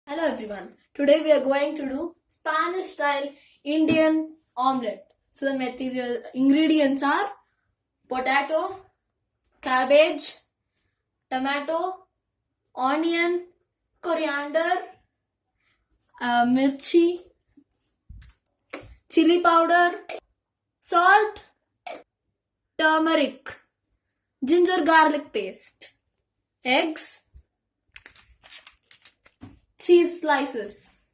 Hello everyone. Today we are going to do Spanish style Indian omelette. So the material ingredients are potato, cabbage, tomato, onion, coriander, mirchi, chili powder, salt, turmeric, ginger garlic paste, eggs, cheese slices,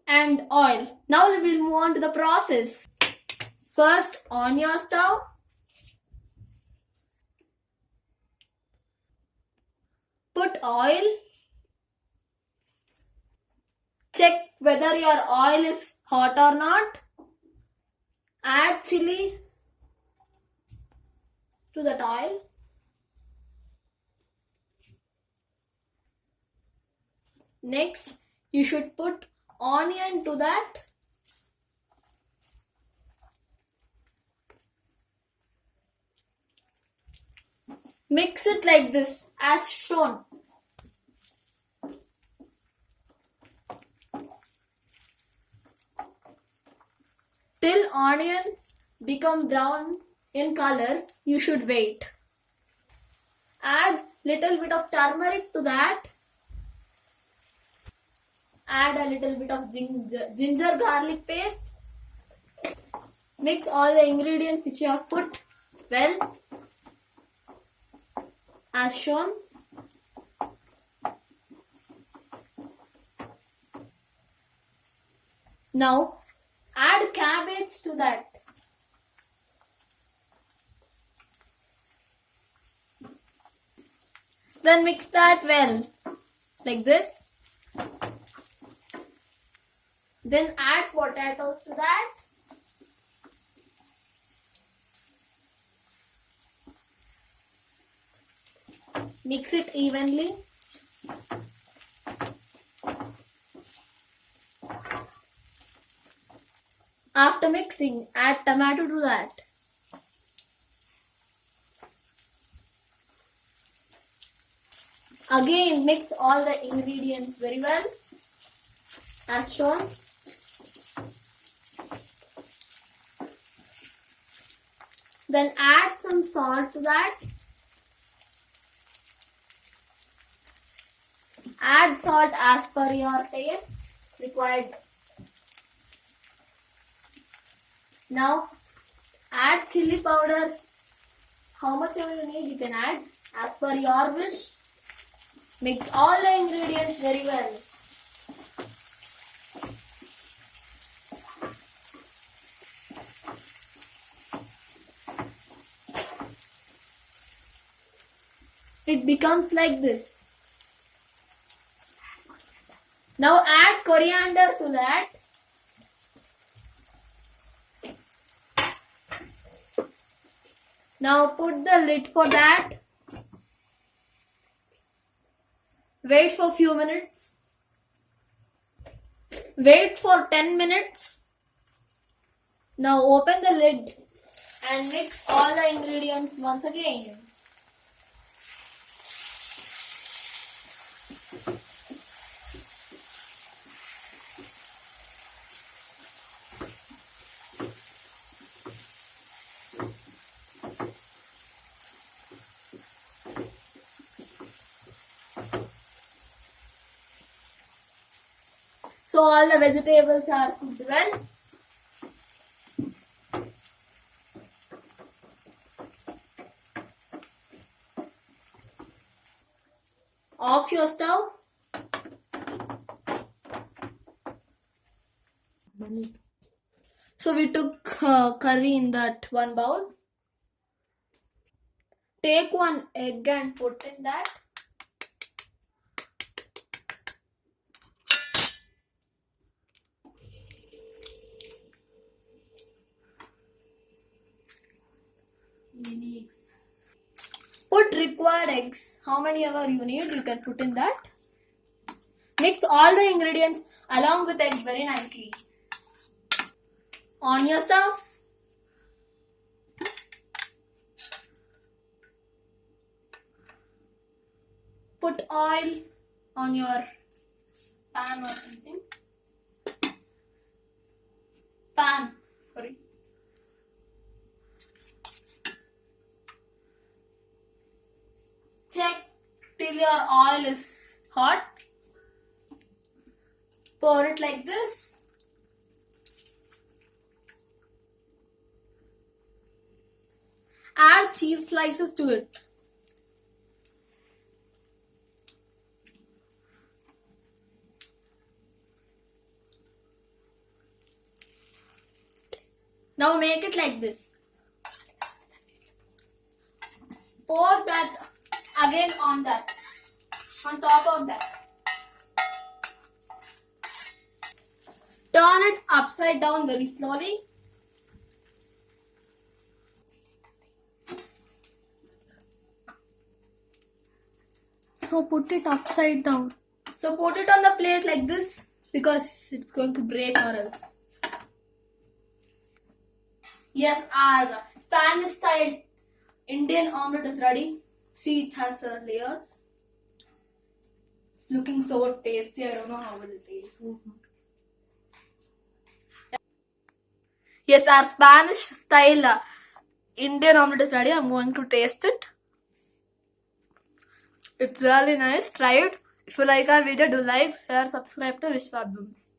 and oil. Now we will move on to the process. First, on your stove, put oil. Check whether your oil is hot or not. Add chili to that oil. Next, you should put onion to that. Mix it like this as shown. Till onions become brown in color, you should wait. Add little bit of turmeric to that. Add a little bit of ginger garlic paste. Mix all the ingredients which you have put well as shown. Now add cabbage to that. Then mix that well like this. Then add potatoes to that. Mix it evenly. After mixing, add tomato to that. Again, mix all the ingredients very well as shown. Then add some salt to that. Add salt as per your taste required. Now add chili powder. How much ever you need you can add as per your wish. Mix all the ingredients very well. It becomes like this. Now add coriander to that. Now put the lid for that. Wait for few minutes. Wait for 10 minutes. Now open the lid and mix all the ingredients once again. So all the vegetables are cooked well. Off your stove. So we took curry in that one bowl. Take one egg and put in that. Put required eggs. How many ever you need, you can put in that. Mix all the ingredients along with eggs very nicely. On your stoves. Put oil on your pan or something. Pan. Sorry. Check till your oil is hot. Pour it like this. Add cheese slices to it. Now make it like this. Pour that again on top of that. Turn it upside down very slowly. So put it upside down. So put it on the plate like this because it's going to break or else. Yes, our Spanish style Indian omelette is ready. See, it has layers. It's looking so tasty. I don't know how it tastes. Yes, our Spanish style Indian omelette is ready. I'm going to taste it. It's really nice. Try it. If you like our video, do like, share, subscribe to Vishwablooms.